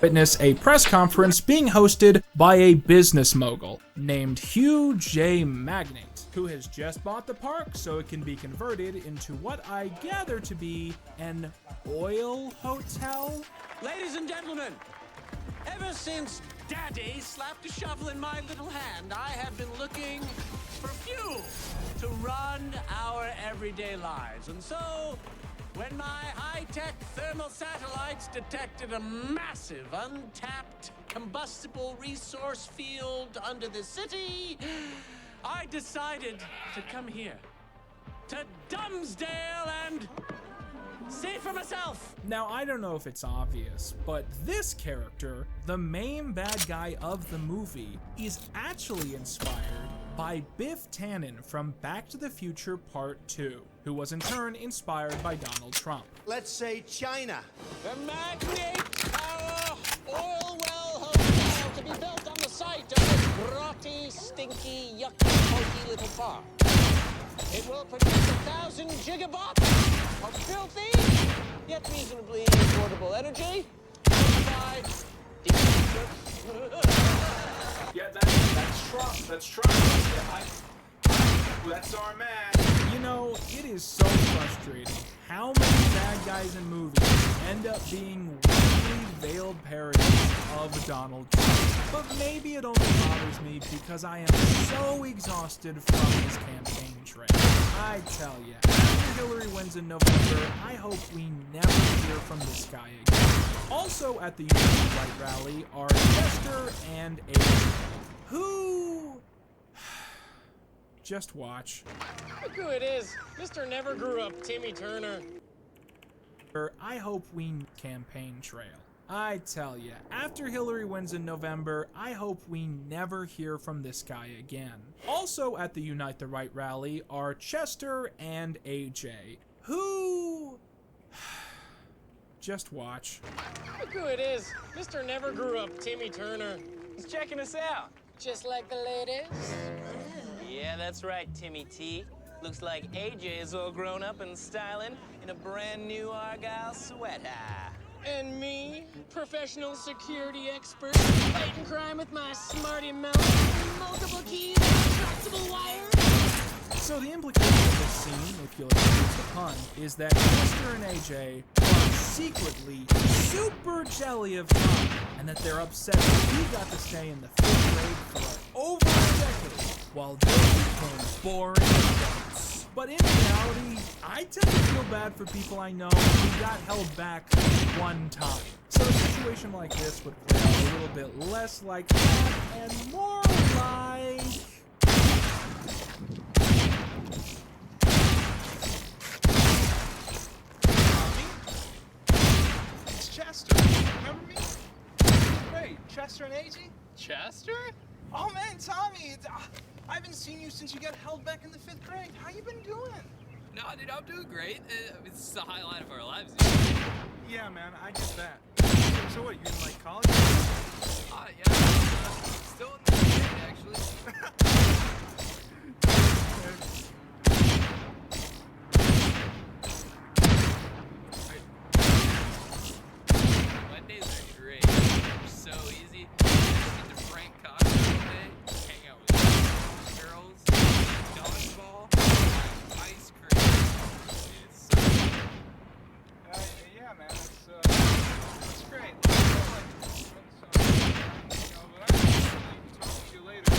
Witness a press conference being hosted by a business mogul named Hugh J. Magnate, who has just bought the park so it can be converted into what I gather to be an oil hotel. Ladies and gentlemen, ever since Daddy slapped a shovel in my little hand, I have been looking for fuel to run our everyday lives. And so, when my high-tech thermal satellites detected a massive, untapped, combustible resource field under the city, I decided to come here, to Dumbsdale, and see for myself. Now, I don't know if it's obvious, but this character, the main bad guy of the movie, is actually inspired by Biff Tannen from Back to the Future Part 2, who was in turn inspired by Donald Trump. Let's say China. The Magnate Tower Oil Well Hotel to be built on the site of this grotty, stinky, yucky, pokey little park. It will produce 1,000 gigawatts of filthy, yet reasonably affordable energy. By Yeah, that's Trump. That's Trump. Yeah, that's our man. You know, it is so frustrating how many bad guys in movies end up being weirdly veiled parodies of Donald Trump. But maybe it only bothers me because I am so exhausted from his campaign trail. I tell ya, after Hillary wins in November, I hope we never hear from this guy again. Also at the United Right rally are Chester and Aiden, who... Just watch. Look who it is, Mr. Never Grew Up, Timmy Turner. I hope we campaign trail. I tell ya, after Hillary wins in November, I hope we never hear from this guy again. Also at the Unite the Right rally are Chester and AJ, who... Just watch. Look who it is, Mr. Never Grew Up, Timmy Turner. He's checking us out. Just like the ladies. Yeah, that's right, Timmy T. Looks like AJ is all grown up and styling in a brand new Argyle sweater. And me, professional security expert, fighting crime with my smarty mouth, multiple keys, flexible wire. So the implication of this scene, if you'll excuse the pun, is that Chester and AJ are secretly super jelly of Tom, and that they're upset that he got to stay in the 5th grade for over a decade, while they became boring adults. But in reality, I tend to feel bad for people I know who got held back one time. So a situation like this would play out a little bit less like that and more like... It's Chester. Remember me? Hey, Chester and AJ? Chester? Oh man, Tommy, I haven't seen you since you got held back in the 5th grade. How you been doing? No, dude, I'm doing great. It's the highlight of our lives. Yeah, man, I get that. So what, you in like college? Yeah, still in the grade, actually. Mondays are great. They're so easy. Get to Frank Cox all day, hang out with girls, dodgeball, ice cream. It's so Yeah, man, it's great. But I'll talk to you later.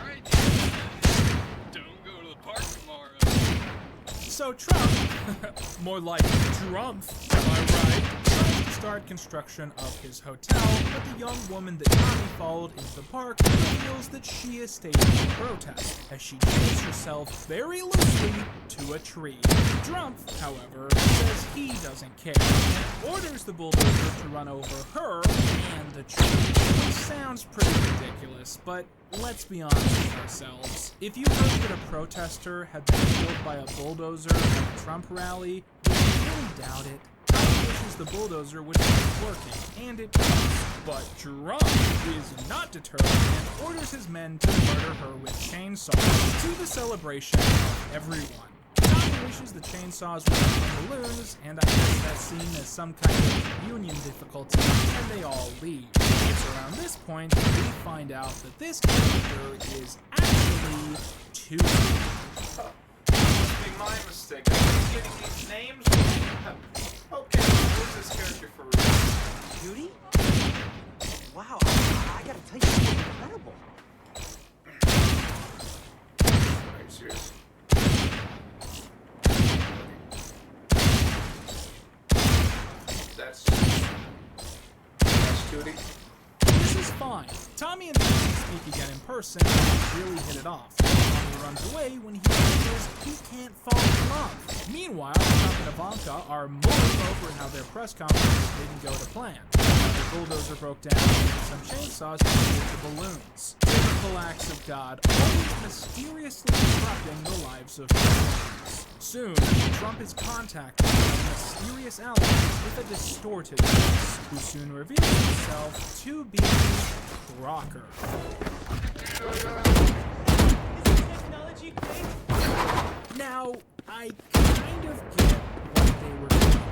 all right, dude. Don't go to the park tomorrow. So Trump, more like Drumpf, am I right, tries to start construction of his hotel, but the young woman that Tommy followed into the park reveals that she is staging a protest, as she chains herself very loosely to a tree. Drumpf, however, says he doesn't care, and orders the bulldozer to run over her and the tree, which sounds pretty ridiculous, but let's be honest with ourselves. If you heard that a protester had been killed by a bulldozer at a Trump rally, would you really doubt it? Trump wishes the bulldozer would keep working, and it does. But Trump is not deterred and orders his men to murder her with chainsaws to the celebration of everyone. Tommy unleashes the chainsaws with balloons, and I guess that's seen as some kind of union difficulty, and they all leave. It's around this point that we find out that this character is actually Tooty. Big my mistake. I was getting these names. Okay, who's this character for real? Tooty? Wow, I gotta tell you, this is incredible. Are you serious? That's Tooty. This is fine. Tommy and Tooty speak again in person and really hit it off. Tommy runs away when he realizes he can't fall in love. Meanwhile, Trump and Ivanka are mulling over how their press conference didn't go to plan. The bulldozer broke down and some chainsaws turned into balloons. Typical acts of God, always mysteriously disrupting the lives of humans. Soon, Trump is contacted by a mysterious ally with a distorted voice, who soon reveals himself to be Crocker. Now, I kind of get what they were doing.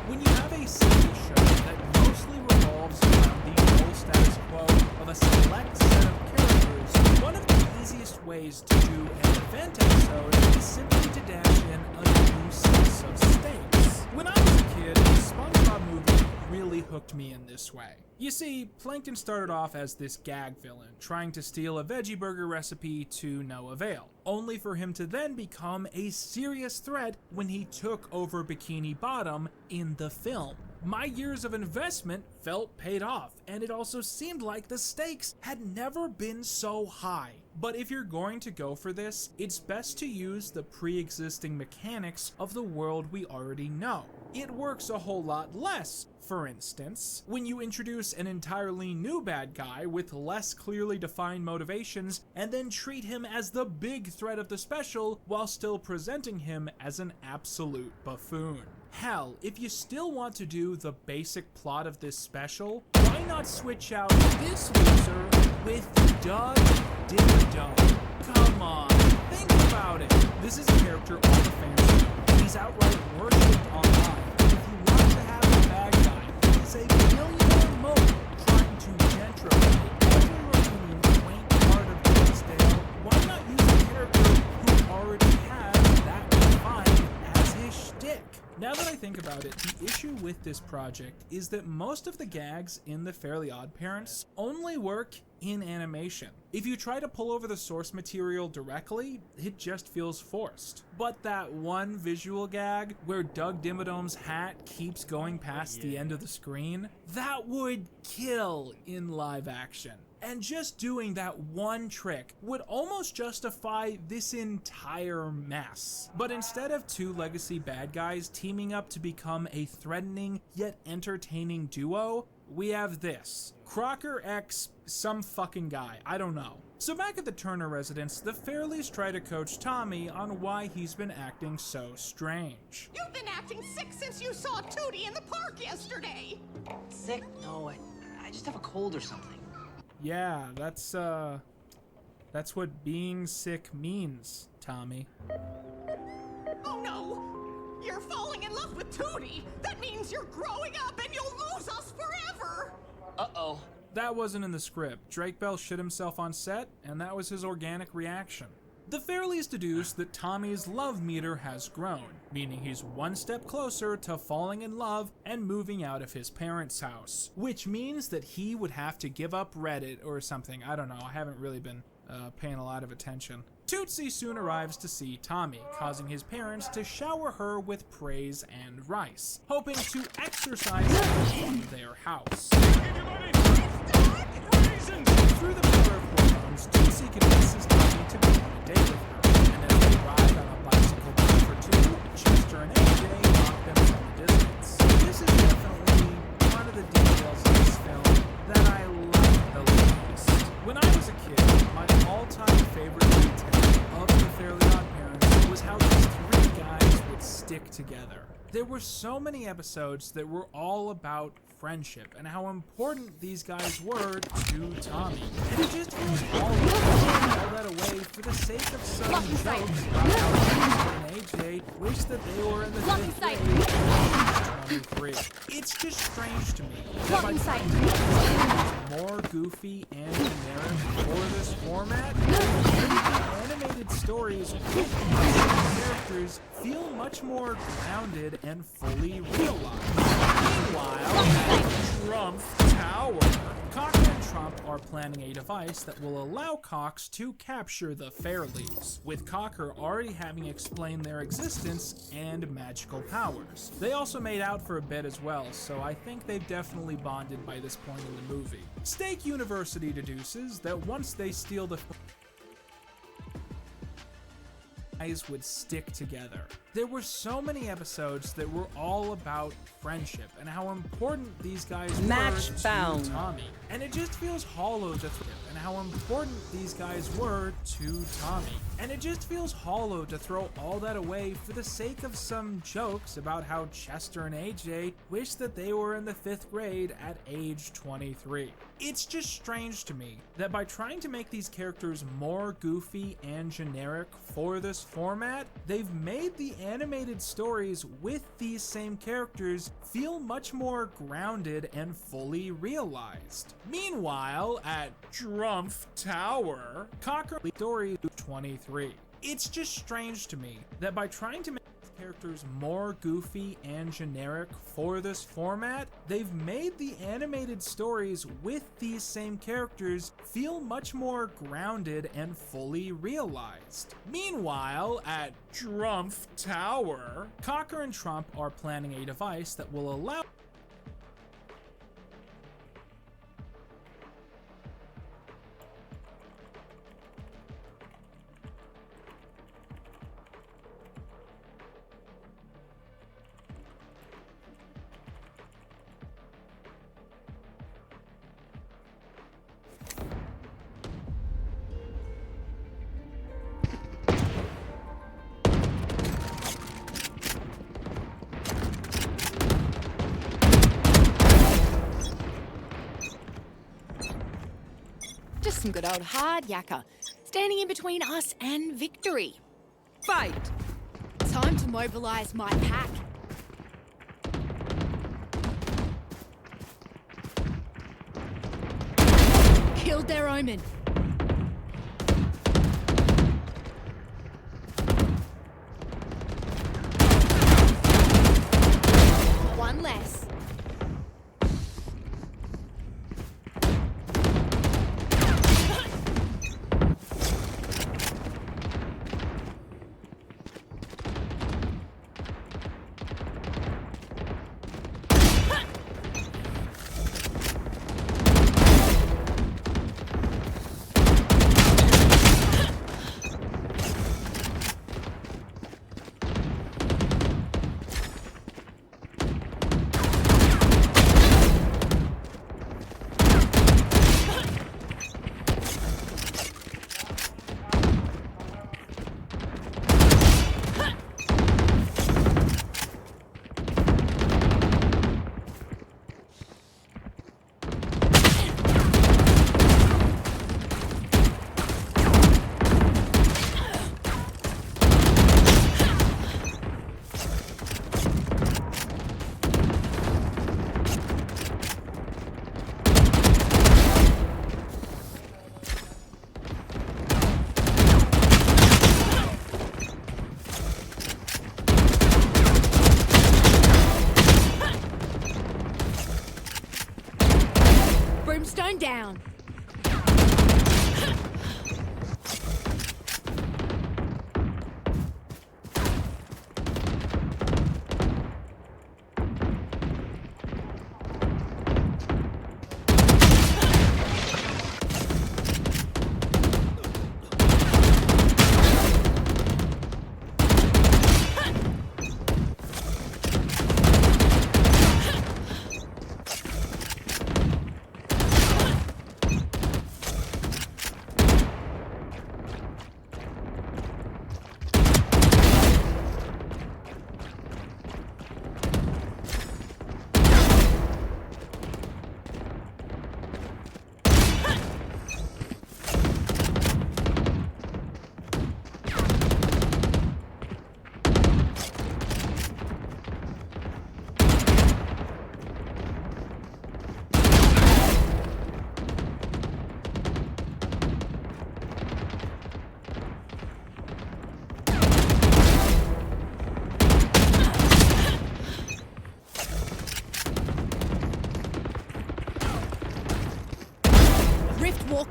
When you have a TV show that mostly revolves around the whole status quo of a select set of characters, one of the easiest ways to do an event episode is simply to dash in a new sense of stakes. When I was a kid, the SpongeBob movie really hooked me in this way. You see, Plankton started off as this gag villain, trying to steal a veggie burger recipe to no avail, only for him to then become a serious threat when he took over Bikini Bottom in the film. My years of investment felt paid off, and it also seemed like the stakes had never been so high. But if you're going to go for this, it's best to use the pre-existing mechanics of the world we already know. It works a whole lot less, for instance, when you introduce an entirely new bad guy with less clearly defined motivations and then treat him as the big threat of the special while still presenting him as an absolute buffoon. Hell, if you still want to do the basic plot of this special, why not switch out this loser with Doug Dimmadome? Come on, think about it. This is a character all the fans know. He's outright worshipped online. And if you want to have a bad guy, he's a millionaire mogul trying to gentrify every remaining quaint part of Glensdale. Why not use a character who already has that defined as his shtick? Now that I think about it, the issue with this project is that most of the gags in The Fairly OddParents only work in animation. If you try to pull over the source material directly, it just feels forced. But that one visual gag where Doug Dimmadome's hat keeps going past the end of the screen, that would kill in live action. And just doing that one trick would almost justify this entire mess. But instead of two legacy bad guys teaming up to become a threatening yet entertaining duo, we have this. Crocker x some fucking guy, I don't know. So back at the Turner residence, the Fairleys try to coach Tommy on why he's been acting so strange. You've been acting sick since you saw Tooty in the park yesterday. Sick? No, I just have a cold or something. Yeah, that's what being sick means, Tommy. Oh no! You're falling in love with Tooty! That means you're growing up and you'll lose us forever! Uh-oh. That wasn't in the script. Drake Bell shit himself on set, and that was his organic reaction. The Fairleys deduce that Tommy's love meter has grown, meaning he's one step closer to falling in love and moving out of his parents' house, which means that he would have to give up Reddit or something. I don't know, I haven't really been paying a lot of attention. Tootsie soon arrives to see Tommy, causing his parents to shower her with praise and rice, hoping to exorcise him from their house. Through the power of hormones, Tootsie convinces Tommy to go on a date with her, and as they ride on a bicycle bike for two, Chester and AJ knock them from a distance. This is definitely one of the details of this film that I like the least. When I was a kid, my all-time favorite detail of The Fairly OddParents was how these three guys would stick together. There were so many episodes that were all about friendship and how important these guys were to Tommy. And it just feels all that away for the sake of some Lock in sight. jokes about how Chester and AJ wish that they were in the Lock in 5th sight. grade of 23. It's just strange to me that Lock by in sight. trying to make things more goofy and generic for this format, the animated stories with these characters feel much more grounded and fully realized. Meanwhile, at Trump Tower, Cocker and Trump are planning a device that will allow Cox to capture the Fairleaves, with Cocker already having explained their existence and magical powers. They also made out for a bit as well, so I think they've definitely bonded by this point in the movie. Stake University deduces that once they steal the guys would stick together. There were so many episodes that were all about friendship and how important these guys Match were found. to Tommy. And it just feels hollow to and how important these guys were to Tommy. And it just feels hollow to throw all that away for the sake of some jokes about how Chester and AJ wish that they were in the 5th grade at age 23. It's just strange to me that by trying to make these characters more goofy and generic for this format, they've made the animated stories with these same characters feel much more grounded and fully realized. Meanwhile, at Trump Tower, Cocker story 23. It's just strange to me that by trying to make characters more goofy and generic for this format, they've made the animated stories with these same characters feel much more grounded and fully realized. Meanwhile, at Trump Tower, Cocker and Trump are planning a device that will allow Just some good old hard yakka, standing in between us and victory. Fight! Time to mobilise my pack. Killed their omen. One less.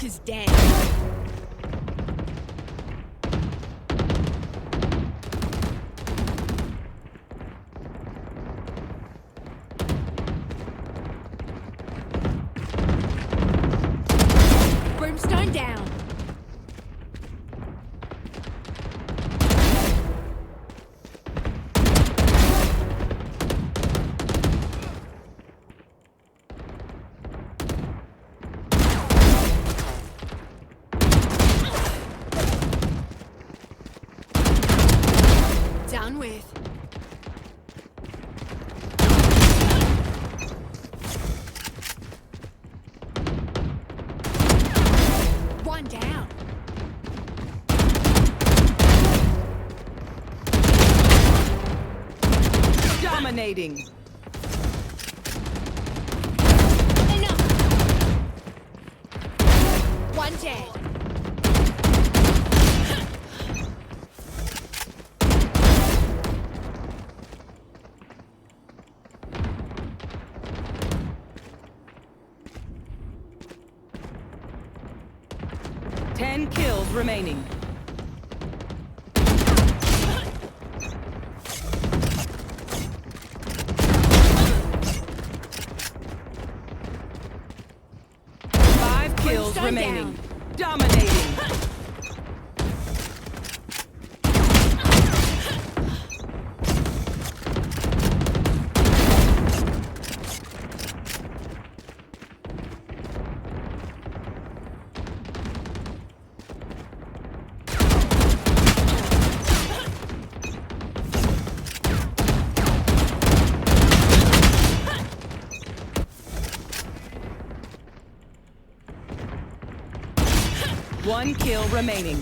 is dead. Brimstone down. Done with. One down. Dominating. Enough. One dead. Ten kills remaining. Five kills Brimstone remaining. Dominating. One kill remaining.